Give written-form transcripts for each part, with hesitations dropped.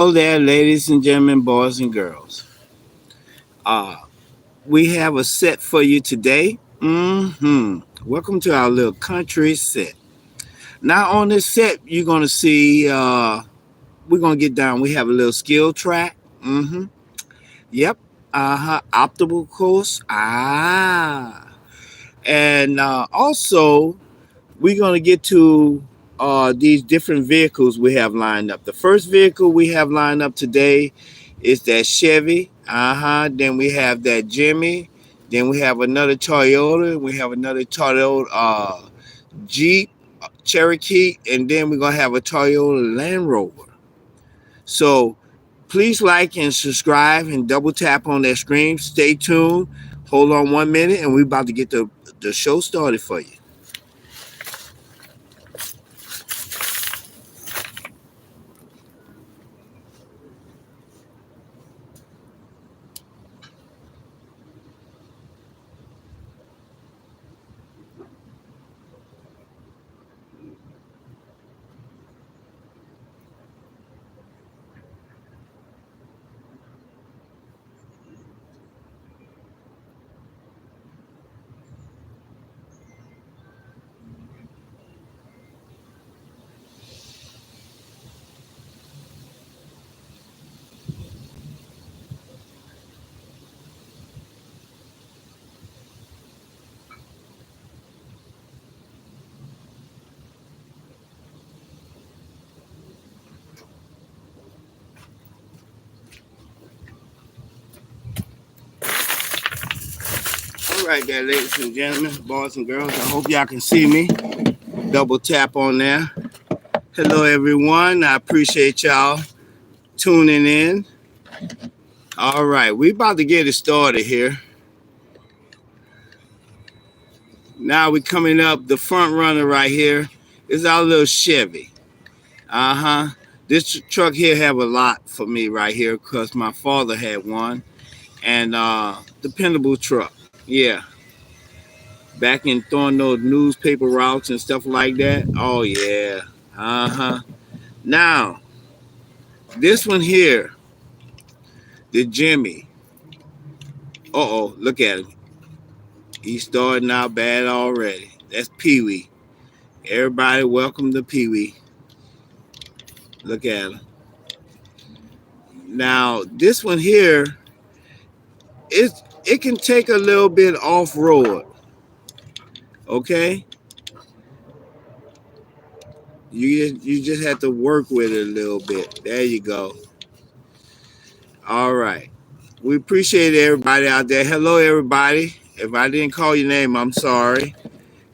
Hello there, ladies and gentlemen, boys and girls. Uh, we have a set for you today. Welcome to our little country set. Now, on this set, you're going to see, we're going to get down. We have a little skill track. Yep. Optimal course. And also, we're going to get to these different vehicles we have lined up. The first vehicle we have lined up today is that Chevy. Then we have that Jimmy. Then we have another Toyota. We have another Toyota Jeep Cherokee. And then we're going to have a Toyota Land Rover. So please like and subscribe and double tap on that screen. Stay tuned. Hold on 1 minute and we're about to get the show started for you. All right there, ladies and gentlemen, boys and girls. I hope y'all can see me. Double tap on there. Hello, everyone. I appreciate y'all tuning in. All right, we about to get it started here. Now we coming up. The front runner right here is our little Chevy. This truck here have a lot for me right here because my father had one, and dependable truck. Yeah, back in throwing those newspaper routes and stuff like that. Oh yeah. Now this one here, the Jimmy. Look at him. He's starting out bad already. That's Pee Wee. Everybody, welcome to Pee Wee. Look at him. Now this one here, it can take a little bit off road. Okay. You just have to work with it a little bit. There you go. All right. We appreciate everybody out there. Hello, everybody. If I didn't call your name, I'm sorry.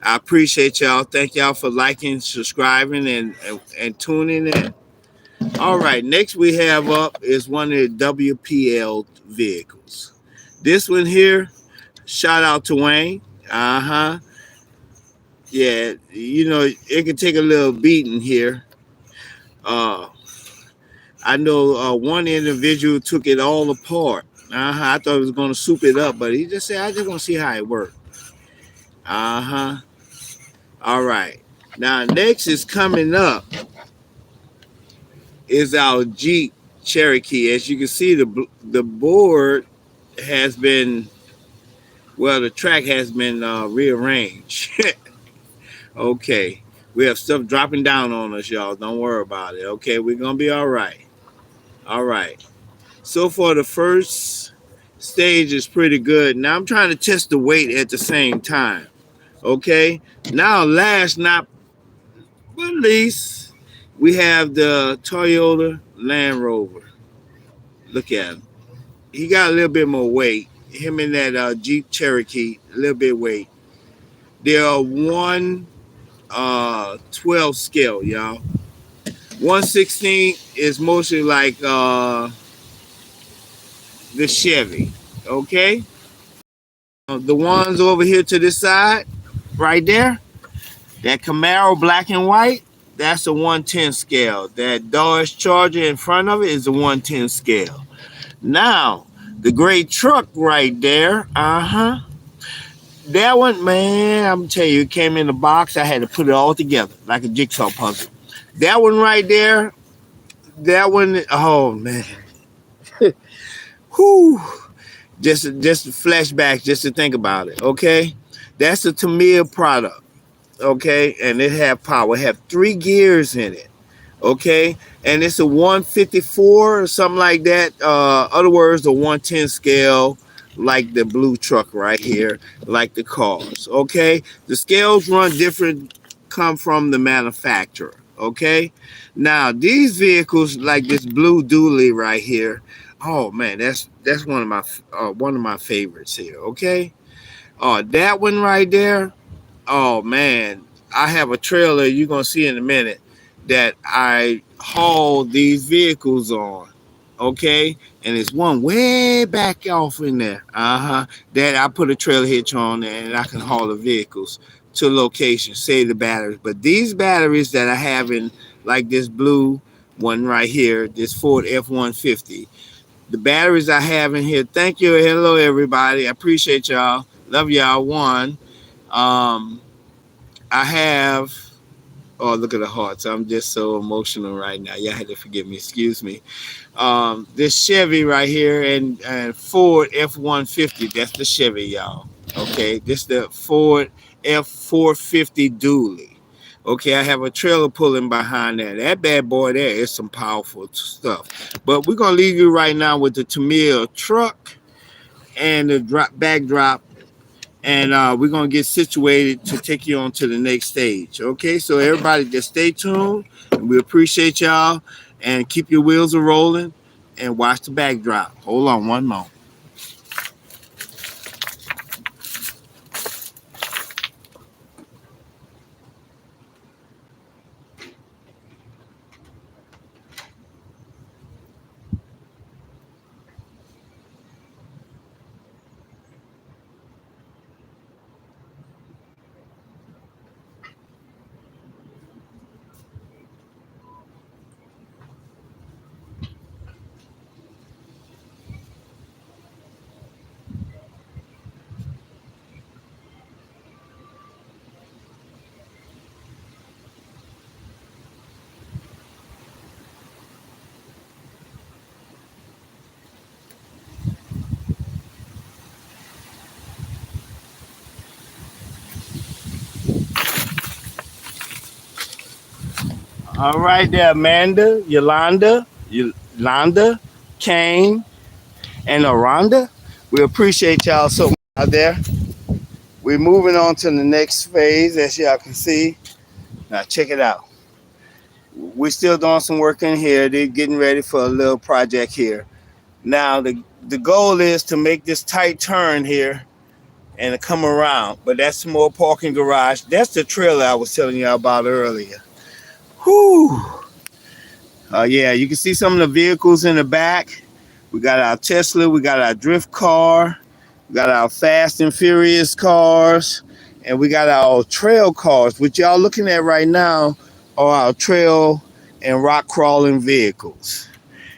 I appreciate y'all. Thank y'all for liking, subscribing, and tuning in. All right. Next we have up is one of the WPL vehicles. This one here, shout out to Wayne. Yeah, it can take a little beating here. I know one individual took it all apart. I thought he was going to soup it up, but he just said, I just want to see how it worked. All right. Now, next is coming up is our Jeep Cherokee. As you can see, the board has been, the track has been rearranged. Okay. We have stuff dropping down on us, y'all. Don't worry about it. Okay, we're going to be all right. All right. So far, the first stage is pretty good. Now I'm trying to test the weight at the same time. Okay. Now, last not but least, we have the Toyota Land Rover. Look at him. He got a little bit more weight. Him and that Jeep Cherokee, a little bit weight. They are 1/12 scale, y'all. 1/16 is mostly like the Chevy. Okay. The ones over here to this side, right there, that Camaro black and white, that's a 1/10 scale. That Dodge Charger in front of it is a 1/10 scale. Now, the gray truck right there, that one, man, I'm telling you, it came in the box. I had to put it all together like a jigsaw puzzle. That one right there, That one, oh man, whoo! Just flashbacks, just to think about it. Okay, that's a Tamiya product. Okay, and it have power. It have 3 gears in it. Okay, and it's a 154 or something like that. Other words, a 110 scale, like the blue truck right here, like the cars. Okay, the scales run different, come from the manufacturer. Okay, now these vehicles, like this blue dually right here, oh man, that's one of my favorites here. Okay, that one right there. Oh man, I have a trailer you're gonna see in a minute that I haul these vehicles on. Okay, and it's one way back off in there. That I put a trailer hitch on there and I can haul the vehicles to locations, save the batteries. But these batteries that I have in, like this blue one right here, this Ford F-150, the batteries I have in here. Thank you, hello everybody. I appreciate y'all. Love y'all. One. Um, I have. Oh, look at the hearts. I'm just so emotional right now. Y'all had to forgive me. Excuse me. This Chevy right here and Ford F-150. That's the Chevy, y'all. Okay, this the Ford F-450 dually. Okay, I have a trailer pulling behind that. That bad boy there is some powerful stuff. But we're gonna leave you right now with the Tamiya truck and the backdrop, and we're gonna get situated to take you on to the next stage. Okay, so everybody just stay tuned, and we appreciate y'all, and keep your wheels a rolling, and watch the backdrop. Hold on one moment. All right, there, Amanda, Yolanda, Kane, and Aranda. We appreciate y'all so much out there. We're moving on to the next phase, as y'all can see. Now check it out. We're still doing some work in here. They're getting ready for a little project here. Now the goal is to make this tight turn here and to come around. But that's some more parking garage. That's the trailer I was telling you about earlier. Whew. Yeah, you can see some of the vehicles in the back. We got our Tesla, we got our drift car, we got our Fast and Furious cars, and we got our trail cars, which y'all looking at right now are our trail and rock crawling vehicles.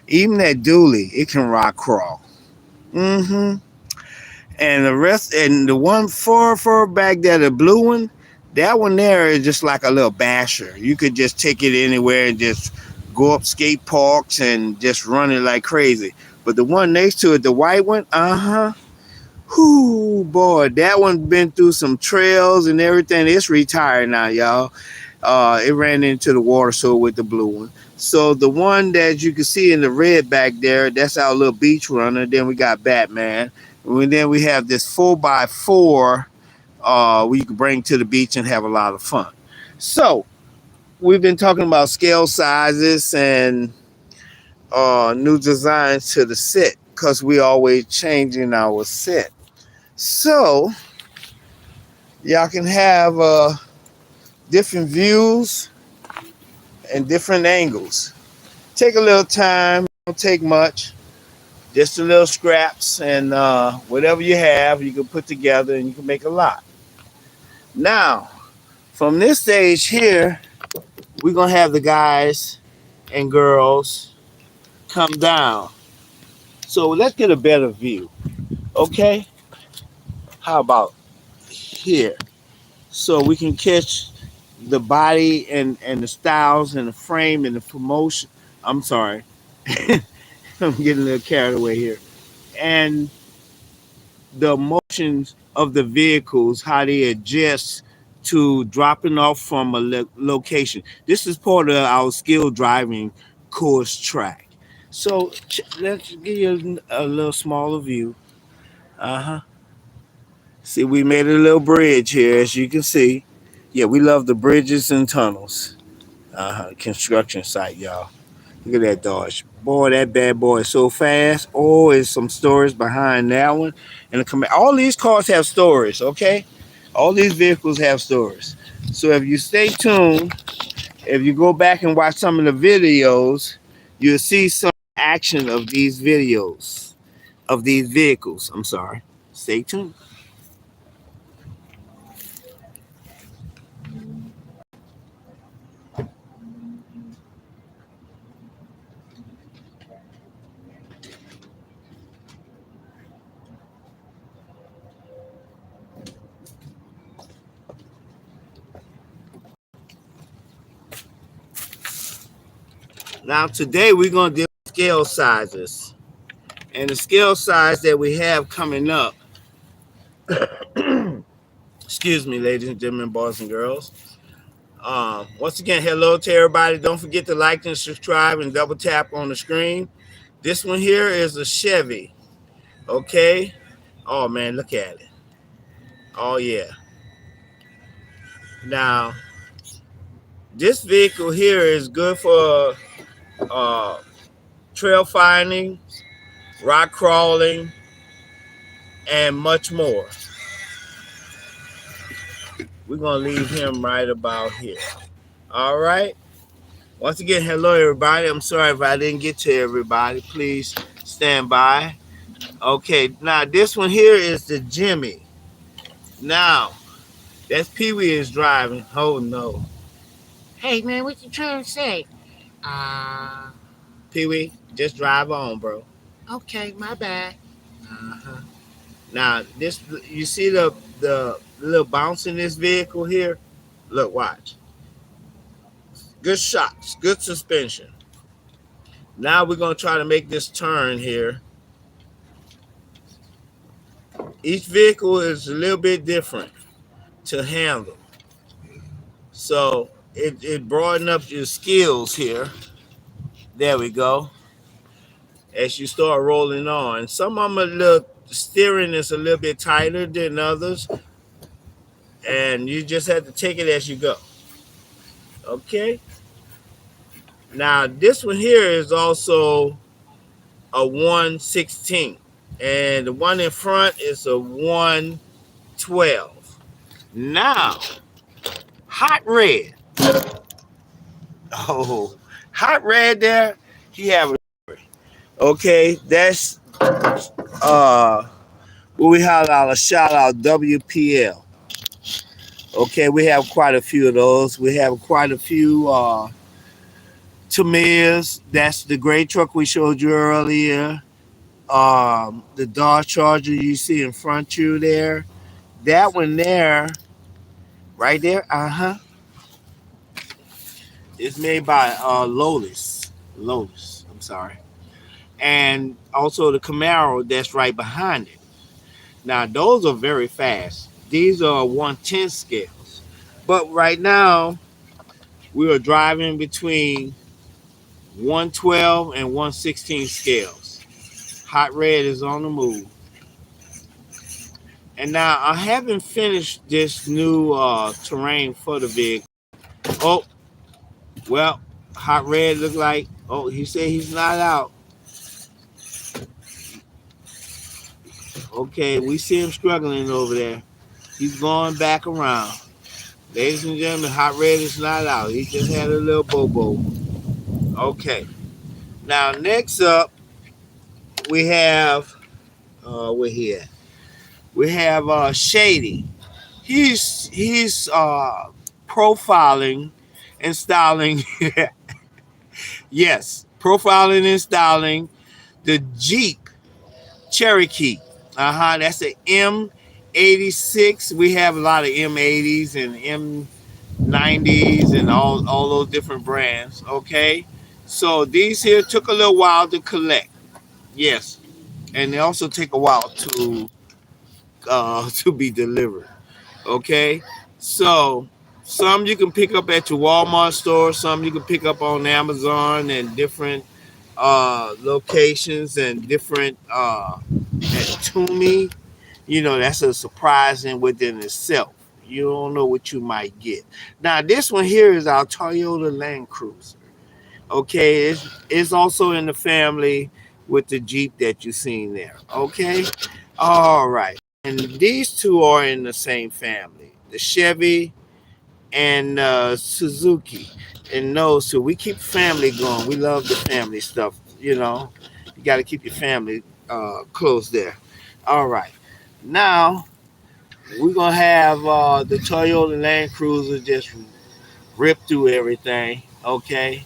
Even that dually, it can rock crawl. Mm-hmm. And the rest, and the one far back there, the blue one, that one there is just like a little basher. You could just take it anywhere and just go up skate parks and just run it like crazy. But the one next to it, the white one, whoo, boy, that one been through some trails and everything. It's retired now, y'all. It ran into the water so with the blue one. So the one that you can see in the red back there, that's our little beach runner. Then we got Batman. And then we have this 4x4 we can bring to the beach and have a lot of fun. So we've been talking about scale sizes and new designs to the set because we always changing our set. So y'all can have different views and different angles. Take a little time, don't take much, just a little scraps, and whatever you have, you can put together and you can make a lot. Now, from this stage here, we're gonna have the guys and girls come down. So let's get a better view. Okay? How about here? So we can catch the body and the styles and the frame and the promotion, I'm sorry. I'm getting a little carried away here. And the motions of the vehicles, how they adjust to dropping off from a location. This is part of our skill driving course track. So let's give you a little smaller view. Uh huh. See, we made a little bridge here, as you can see. Yeah, we love the bridges and tunnels. Uh huh. Construction site, y'all. Look at that Dodge. Boy, that bad boy is so fast. Oh, there's some storage behind that one. And all these cars have storage, okay? All these vehicles have storage. So if you stay tuned, if you go back and watch some of the videos, you'll see some action of these videos, of these vehicles. I'm sorry. Stay tuned. Now, today we're going to deal with scale sizes. And the scale size that we have coming up, excuse me, ladies and gentlemen, boys and girls. Once again, hello to everybody. Don't forget to like and subscribe and double tap on the screen. This one here is a Chevy. Okay. Oh man, look at it. Oh yeah. Now, this vehicle here is good for uh, trail finding, rock crawling, and much more. We're gonna leave him right about here. All right. Once again, hello everybody. I'm sorry if I didn't get to everybody. Please stand by. Okay, now this one here is the Jimmy. Now, that's Pee Wee is driving. Oh no. Hey man, what you trying to say? Uh, Pee Wee, just drive on, bro. Okay, my bad. Uh-huh. Now, this you see the little bounce in this vehicle here? Look, watch. Good shots, good suspension. Now we're gonna try to make this turn here. Each vehicle is a little bit different to handle. So it broaden up your skills here. There we go. As you start rolling on. Some of them a little steering is a little bit tighter than others. And you just have to take it as you go. Okay. Now this one here is also a 116. And the one in front is a 112. Now, hot red. Oh, hot red there. He have a okay. That's what we have out a shout out WPL. Okay, we have quite a few of those. We have quite a few Tamiya's. That's the gray truck we showed you earlier. The Dodge Charger you see in front of you there. That one there, right there. It's made by Lotus. Lotus. I'm sorry. And also the Camaro that's right behind it. Now those are very fast. These are 110 scales. But right now we are driving between 112 and 116 scales. Hot red is on the move. And now I haven't finished this new terrain for the vehicle. Oh, well, hot red look like, oh, he said he's not out. Okay, we see him struggling over there. He's going back around. Ladies and gentlemen, hot red is not out. He just had a little bobo. Okay. Now next up, we have we're here. We have Shady. He's profiling and styling. Yes, profiling and styling the Jeep Cherokee. That's an M86. We have a lot of M80s and M90s and all those different brands. Okay, So these here took a little while to collect. Yes, and they also take a while to be delivered. Okay, so some you can pick up at your Walmart store, some you can pick up on Amazon and different locations and different at Toomey. You know, that's a surprising within itself. You don't know what you might get. Now, this one here is our Toyota Land Cruiser. Okay, it's also in the family with the Jeep that you seen there. Okay, all right. And these two are in the same family, the Chevy and Suzuki. And no, so we keep family going. We love the family stuff. You know, you got to keep your family close there. All right, now we're gonna have the Toyota Land Cruiser just rip through everything. Okay,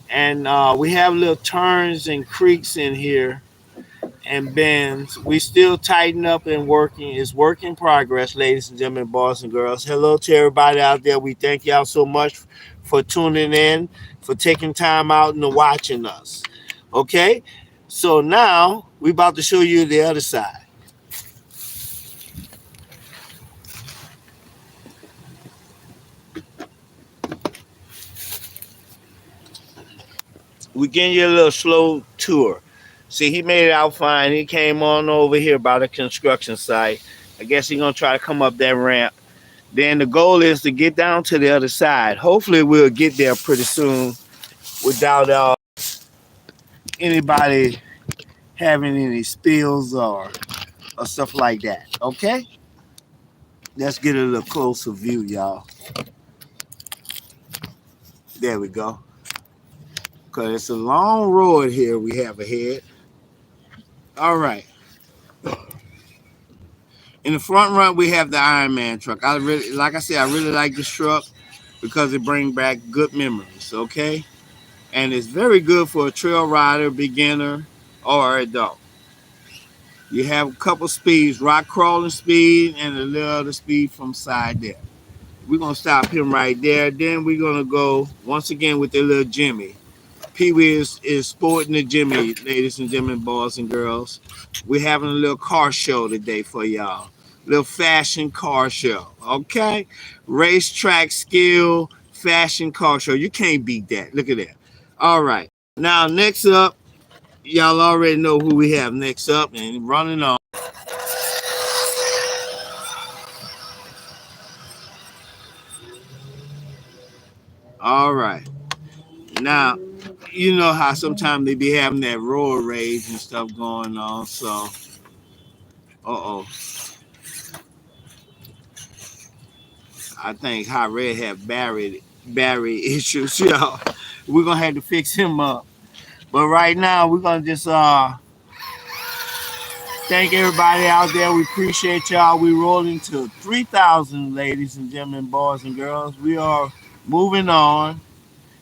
and we have little turns and creeks in here and bends. We still tighten up and working. It's work in progress, ladies and gentlemen, boys and girls. Hello to everybody out there. We thank y'all so much for tuning in, for taking time out and watching us. Okay, so now we about to show you the other side. We getting you a little slow tour. See, he made it out fine. He came on over here by the construction site. I guess he's gonna try to come up that ramp. Then the goal is to get down to the other side. Hopefully, we'll get there pretty soon without anybody having any spills or stuff like that. Okay, let's get a little closer view, y'all. There we go. Cause it's a long road here we have ahead. All right. In the front run, we have the Iron Man truck. I really, like I said, I really like this truck because it brings back good memories. Okay, and it's very good for a trail rider, beginner, or adult. You have a couple speeds, rock crawling speed and a little other speed from side there. We're gonna stop him right there. Then we're gonna go once again with the little Jimmy. Pee Wee is sporting the Jimmy, ladies and gentlemen, boys and girls. We're having a little car show today for y'all. Little fashion car show. Okay? Racetrack skill, fashion car show. You can't beat that. Look at that. All right. Now next up, y'all already know who we have next up and running on. All right. Now, you know how sometimes they be having that road rage and stuff going on. So, oh, I think Hot Red have Barry issues, y'all. We're gonna have to fix him up. But right now, we're gonna just thank everybody out there. We appreciate y'all. We rolling to 3,000, ladies and gentlemen, boys and girls. We are moving on,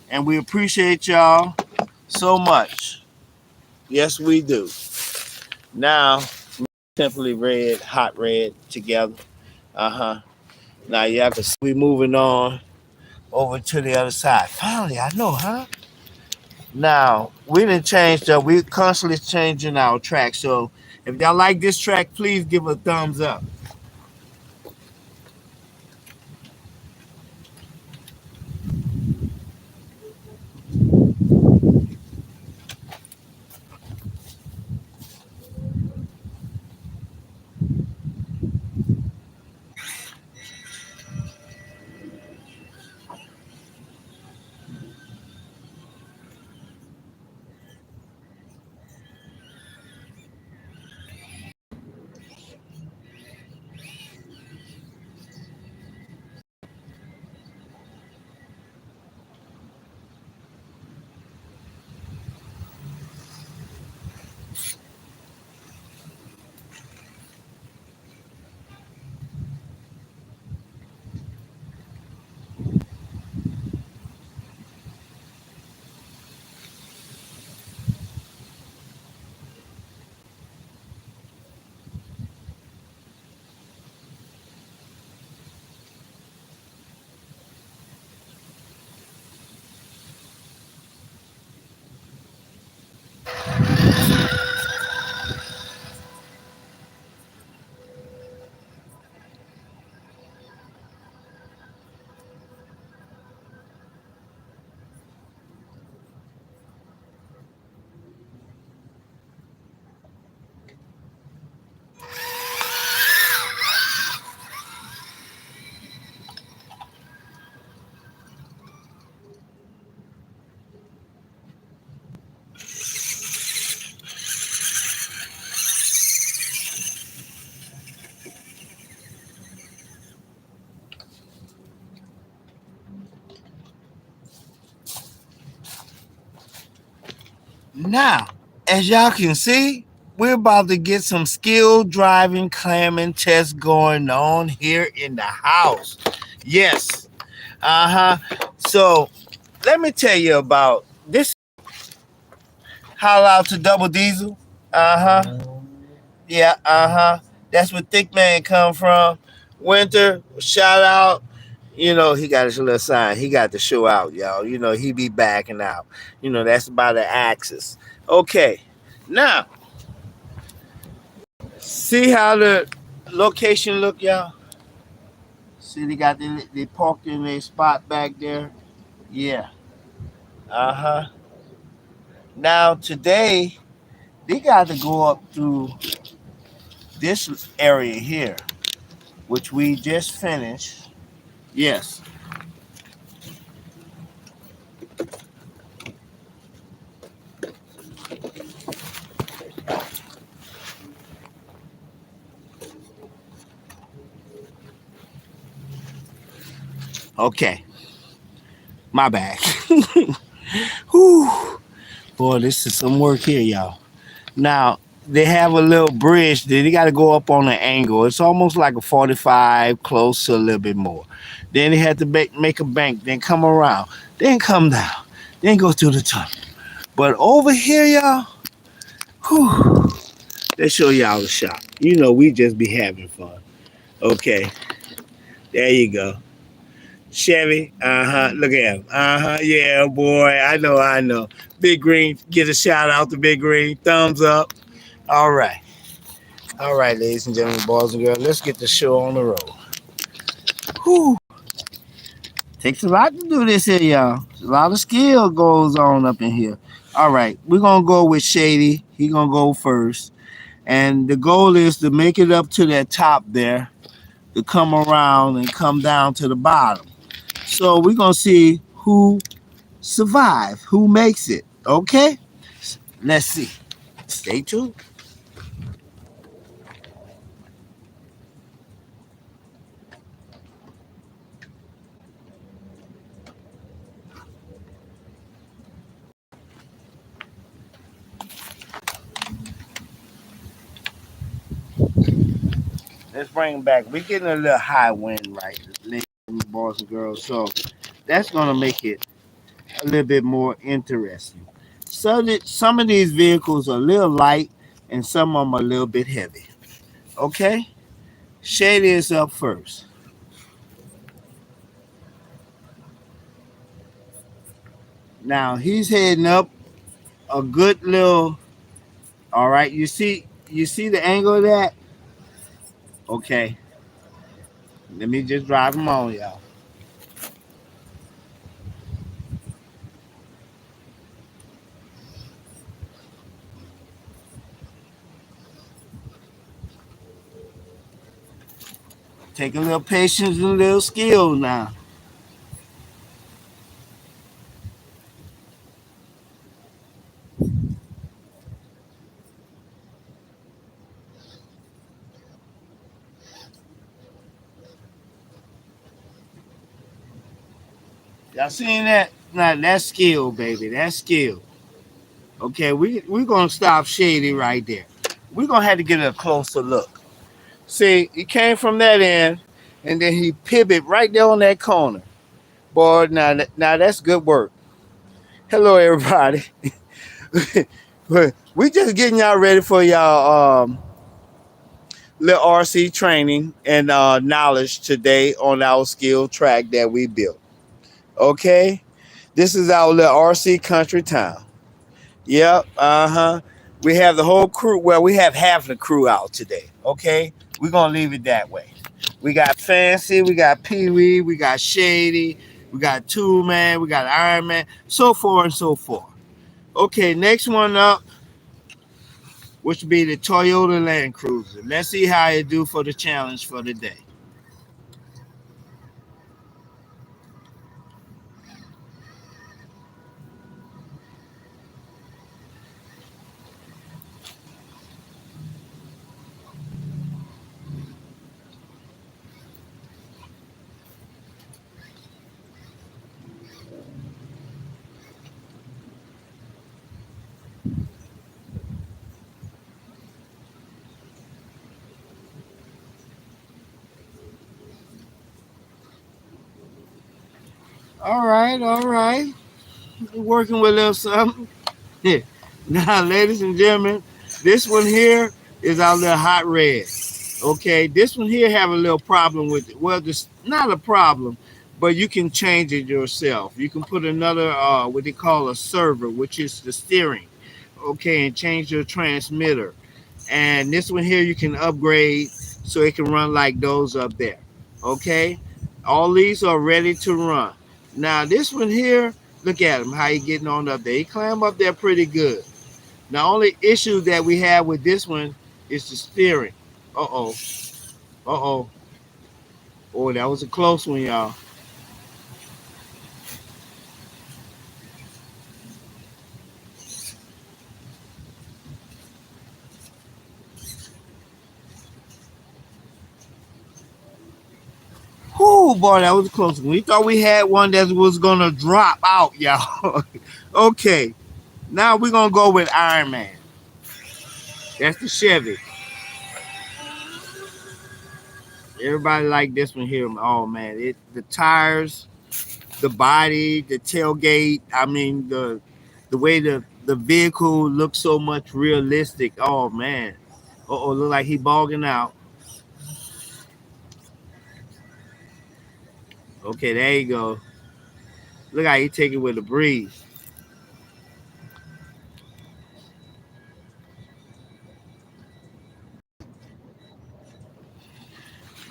and we appreciate y'all so much. Yes, we do. Now, simply red, hot red together. Uh-huh. Now y'all can see we moving on over to the other side. Finally, I know, huh? Now, we didn't change up. We're constantly changing our track. So if y'all like this track, please give a thumbs up. Now, as y'all can see, we're about to get some skill driving clamming tests going on here in the house. Yes. So let me tell you about this. Holla out to Double Diesel. Yeah, That's where Thick Man come from. Winter, shout out. He got his little sign. He got the show out, y'all. He be backing out. That's about the axis. Okay. Now, see how the location look, y'all? See they parked in their spot back there? Yeah. Uh-huh. Now today they got to go up through this area here, which we just finished. Yes. Okay. My bad. Whew. Boy, this is some work here, y'all. Now, they have a little bridge that they got to go up on an angle. It's almost like a 45, close to a little bit more. Then they had to make a bank, then come around, then come down, then go through the tunnel. But over here, y'all, whew, let's show y'all the shop. We just be having fun. Okay, there you go. Chevy, look at him. Yeah, boy, I know. Big Green, get a shout out to Big Green. Thumbs up. All right. All right, ladies and gentlemen, boys and girls, let's get the show on the road. Whew. Takes a lot to do this here, y'all. A lot of skill goes on up in here. All right, we're going to go with Shady. He going to go first. And the goal is to make it up to that top there, to come around and come down to the bottom. So we're going to see who survives, who makes it. Okay? Let's see. Stay tuned. Let's bring them back. We're getting a little high wind, right, ladies and boys and girls. So that's going to make it a little bit more interesting. So that some of these vehicles are a little light and some of them are a little bit heavy. Okay? Shady is up first. Now he's heading up a good little. All right, you see the angle of that? Okay. Let me just drive him on, y'all. Take a little patience and a little skill now. Y'all seen that? Now that's skill, baby. That's skill. Okay, we're gonna stop Shady right there. We're gonna have to get a closer look. See, he came from that end, and then he pivot right there on that corner. Boy, now that's good work. Hello, everybody. We just getting y'all ready for y'all little RC training and knowledge today on our skill track that we built. Okay, this is our little RC country town. Yep. We have the whole crew. Well, we have half the crew out today. Okay. We're gonna leave it that way. We got Fancy, we got Pee Wee, we got Shady, we got Two Man, we got Iron Man, so forth and so forth. Okay, next one up, which would be the Toyota Land Cruiser. Let's see how it do for the challenge for the day. All right, all right. Working with a little something. Yeah. Now, ladies and gentlemen, this one here is our little hot red. Okay, this one here have a little problem with it. Well, this not a problem, but you can change it yourself. You can put another what they call a server, which is the steering. Okay, and change your transmitter. And this one here you can upgrade so it can run like those up there. Okay, all these are ready to run. Now this one here, look at him, how he getting on up there. He climb up there pretty good. The only issue that we have with this one is the steering. Uh oh, uh oh, that was a close one, y'all. Whoo, boy, that was a close one. We thought we had one that was gonna drop out, y'all. Okay, now we're gonna go with Iron Man. That's the Chevy. Everybody like this one here. Oh man, the tires, the body, the tailgate. I mean the way the vehicle looks so much realistic. Oh man. Oh, look like he bogging out. Okay, there you go. Look how he take it with a breeze.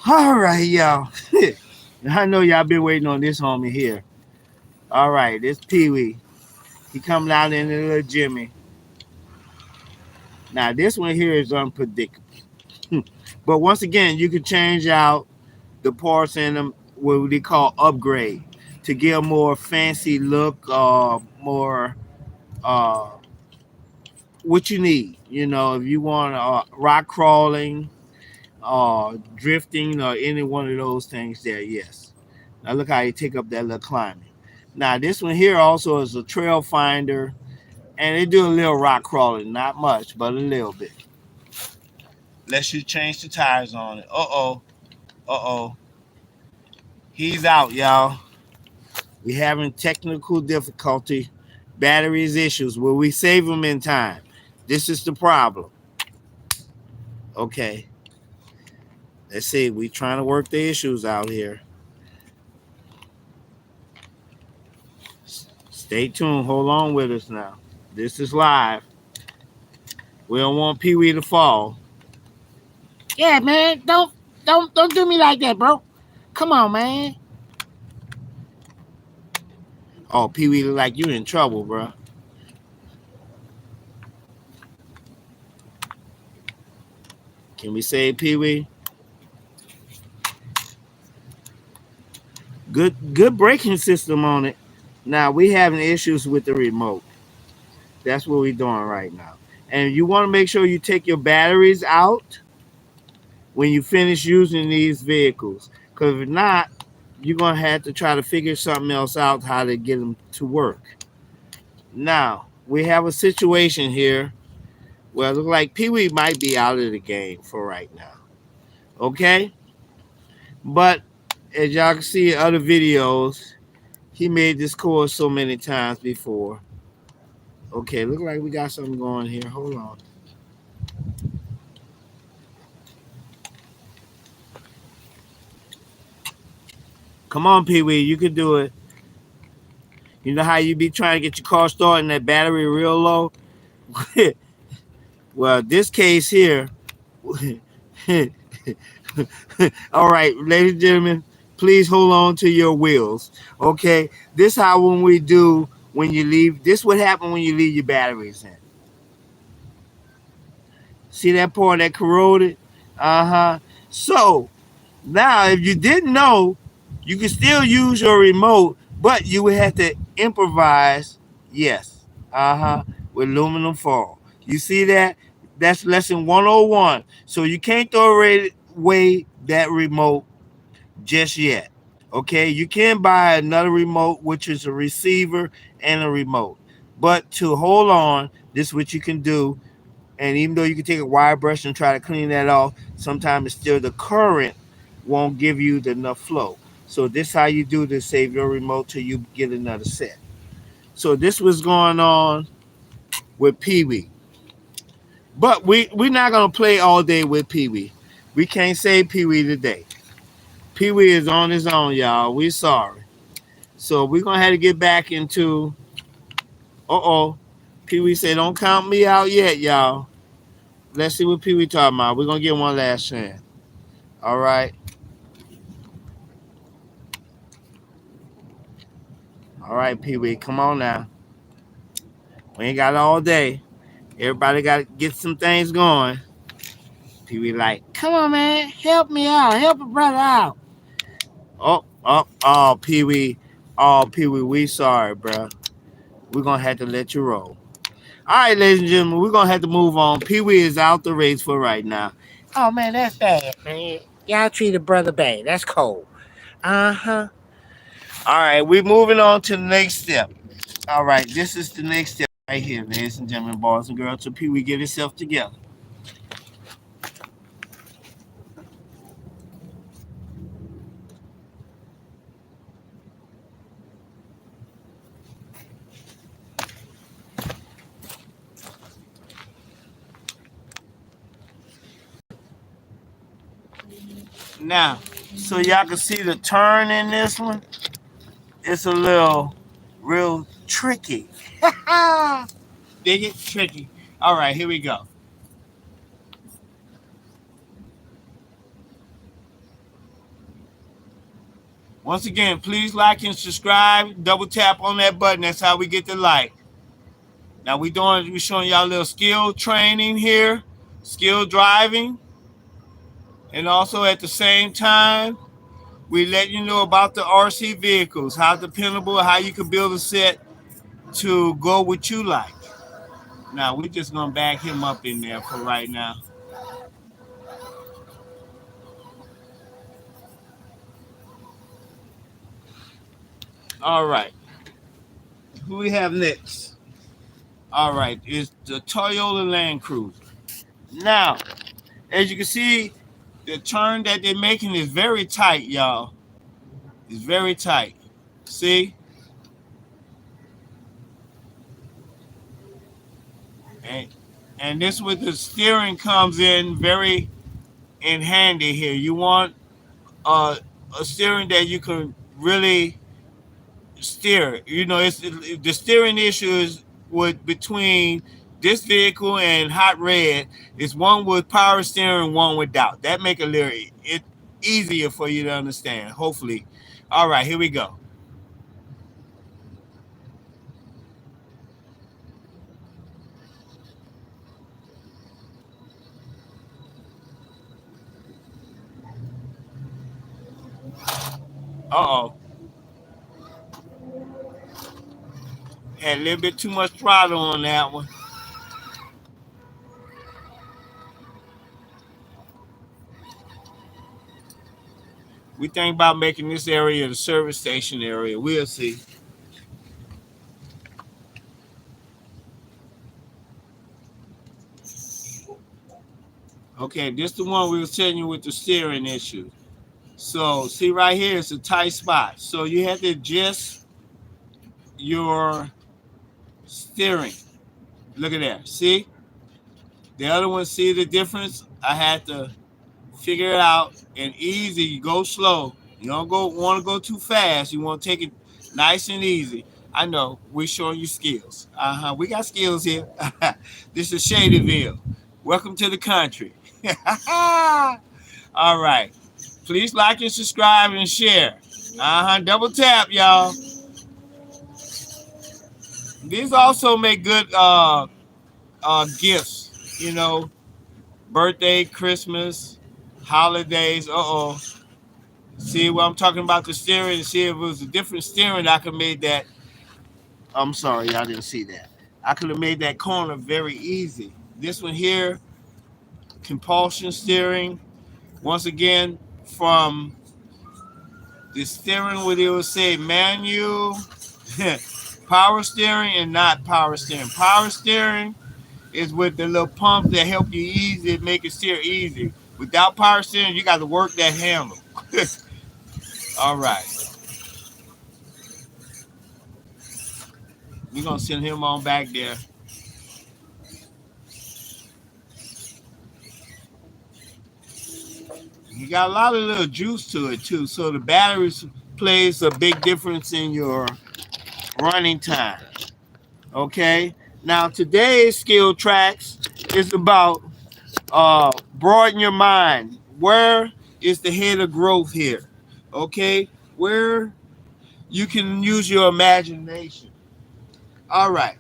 All right, y'all. I know y'all been waiting on this homie here. All right, this Pee Wee. He coming out in the little Jimmy. Now this one here is unpredictable. But once again, you can change out the parts in them, what they call upgrade, to get a more fancy look, more uh, what you need. You know, if you want rock crawling, drifting, or any one of those things there, yes. Now look how you take up that little climbing. Now this one here also is a trail finder, and they do a little rock crawling, not much, but a little bit. Let's you change the tires on it. Uh oh. He's out, y'all. We having technical difficulty, batteries issues. Will we save them in time? This is the problem. Okay, let's see. We trying to work the issues out here. Stay tuned. Hold on with us now. This is live. We don't want Pee Wee to fall. Yeah, man. Don't do me like that, bro. Come on, man. Oh, Pee Wee look like you in trouble, bro. Can we save Pee Wee? Good braking system on it. Now we having issues with the remote. That's what we're doing right now. And you want to make sure you take your batteries out when you finish using these vehicles. Because if not, you're going to have to try to figure something else out how to get them to work. Now, we have a situation here where it looks like Pee Wee might be out of the game for right now. Okay? But as y'all can see in other videos, he made this course so many times before. Okay, look like we got something going here. Hold on. Come on, Pee Wee, you can do it. You know how you be trying to get your car started and that battery real low? Well, this case here. All right, ladies and gentlemen, please hold on to your wheels. Okay, this how when you leave. This what happen when you leave your batteries in. See that part that corroded? Uh-huh. So now, if you didn't know, you can still use your remote, but you would have to improvise. Yes. Uh-huh. With aluminum foil. You see that? That's lesson 101. So you can't throw away that remote just yet. Okay? You can buy another remote, which is a receiver and a remote. But to hold on, this is what you can do. And even though you can take a wire brush and try to clean that off, sometimes it's still the current won't give you enough flow. So this how you do to save your remote till you get another set. So this was going on with Pee Wee. But we're not gonna play all day with Pee Wee. We can't save Pee Wee today. Pee Wee is on his own, y'all. We sorry. So we're gonna have to get back into Pee Wee said, don't count me out yet, y'all. Let's see what Pee Wee talking about. We're gonna get one last chance. All right. All right, Pee Wee, come on now. We ain't got all day. Everybody got to get some things going. Pee Wee like, come on, man, help me out, help a brother out. Pee Wee, we sorry, bro. We're gonna have to let you roll. All right, ladies and gentlemen, we're gonna have to move on. Pee Wee is out the race for right now. Oh man, that's bad, man. Y'all treated brother bad. That's cold. Uh-huh. All right, we're moving on to the next step. All right, this is the next step right here, ladies and gentlemen, boys and girls. So Pee Wee get himself together. Now, so y'all can see the turn in this one. It's a little real tricky. Dig it? Tricky. All right, here we go. Once again, please like and subscribe. Double tap on that button. That's how we get the like. Now we're showing y'all a little skill training here, skill driving, and also at the same time, we let you know about the RC vehicles, how dependable, how you can build a set to go what you like. Now we're just gonna back him up in there for right now. All right. Who we have next? All right, it's the Toyota Land Cruiser. Now, as you can see, the turn that they're making is very tight, y'all. It's very tight. See? And, and this with the steering comes in very in handy here. You want a steering that you can really steer. You know, the steering issue is with between this vehicle and Hot Red is one with power steering, one without. That make it easier for you to understand. Hopefully, all right. Here we go. Uh-oh. Had a little bit too much throttle on that one. We think about making this area the service station area. We'll see. Okay, this the one we were telling you with the steering issue. So see right here, it's a tight spot. So you have to adjust your steering. Look at that. See? The other one, see the difference? I had to figure it out and easy. You go slow. You don't want to go too fast. You want to take it nice and easy. I know we're showing you skills. We got skills here. This is Shadyville. Welcome to the country. All right. Please like and subscribe and share. Double tap, y'all. These also make good gifts. You know, birthday, Christmas, holidays. See what I'm talking about, the steering, see if it was a different steering, I could have made that. I'm sorry, y'all didn't see that. I could have made that corner very easy. This one here, compulsion steering. Once again, from the steering where they will say manual, power steering, and not power steering. Power steering is with the little pumps that help you make it steer easy. Without power steering, you got to work that handle. All right. We're gonna send him on back there. You got a lot of little juice to it too. So the batteries plays a big difference in your running time. Okay. Now today's skill tracks is about broaden your mind. Where is the head of growth here? Okay. Where you can use your imagination. All right.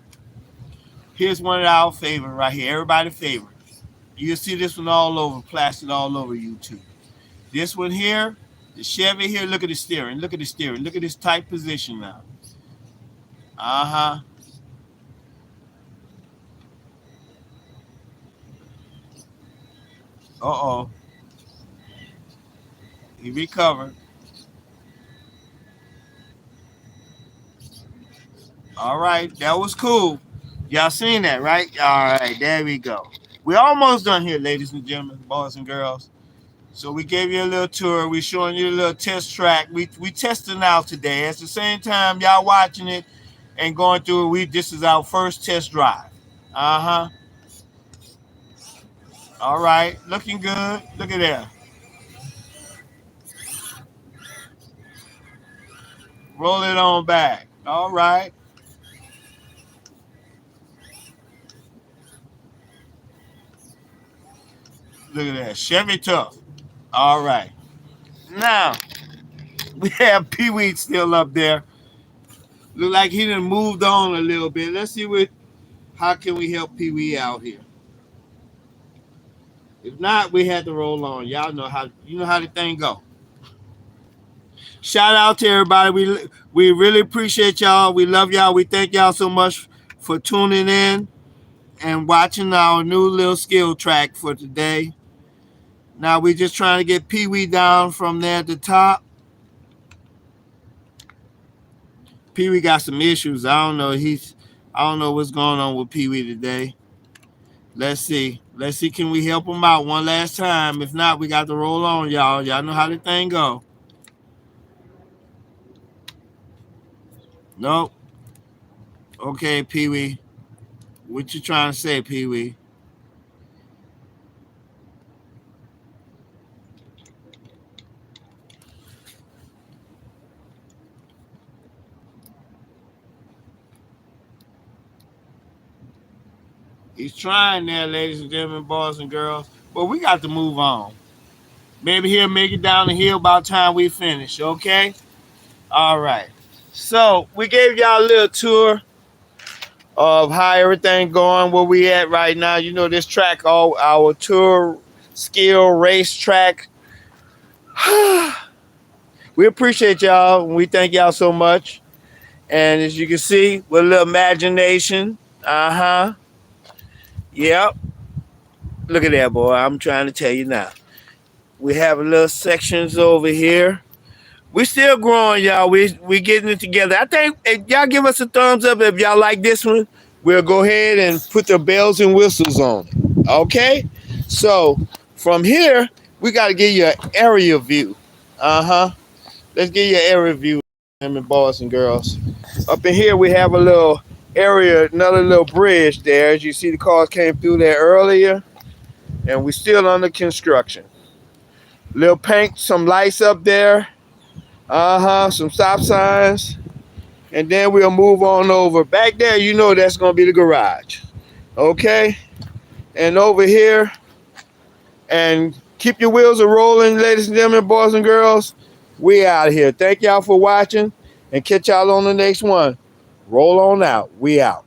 Here's one of our favorite right here. Everybody's favorite. You'll see this one all over, plastered all over YouTube. This one here, the Chevy here, look at the steering. Look at the steering. Look at this tight position now. Uh-huh. Uh-oh. He recovered. All right. That was cool. Y'all seen that, right? All right. There we go. We're almost done here, ladies and gentlemen, boys and girls. So we gave you a little tour. We showing you a little test track. We testing out today. At the same time, y'all watching it and going through it. This is our first test drive. Uh-huh. All right. Looking good. Look at that. Roll it on back. All right. Look at that. Chevy tough. All right. Now, we have Pee Wee still up there. Look like he done moved on a little bit. Let's see how can we help Pee Wee out here. If not, we had to roll on. Y'all know how the thing go. Shout out to everybody. We really appreciate y'all. We love y'all. We thank y'all so much for tuning in and watching our new little skill track for today. Now we just trying to get Pee Wee down from there at the top. Pee Wee got some issues. I don't know. I don't know what's going on with Pee Wee today. Let's see. Let's see. Can we help him out one last time? If not, we got to roll on, y'all. Y'all know how the thing go. Nope. Okay, Pee Wee. What you trying to say, Pee Wee? He's trying there, ladies and gentlemen, boys and girls. But we got to move on. Maybe he'll make it down the hill by the time we finish, okay? All right. So we gave y'all a little tour of how everything going, where we at right now. You know this track, all our tour skill race track. We appreciate y'all. We thank y'all so much. And as you can see, with a little imagination. Uh-huh. Yep. Look at that, boy. I'm trying to tell you now. We have a little sections over here. We still growing, y'all. We getting it together. I think if y'all give us a thumbs up if y'all like this one, we'll go ahead and put the bells and whistles on it. Okay? So from here, we got to give you an area view. Uh-huh. Let's give you an area view, boys and girls. Up in here, we have a little area, another little bridge there. As you see, the cars came through there earlier, and we're still under construction. Little paint, some lights up there. Uh-huh, some stop signs. And then we'll move on over. Back there, you know that's going to be the garage. Okay? And over here, and keep your wheels a rolling, ladies and gentlemen, boys and girls. We out here. Thank y'all for watching, and catch y'all on the next one. Roll on out. We out.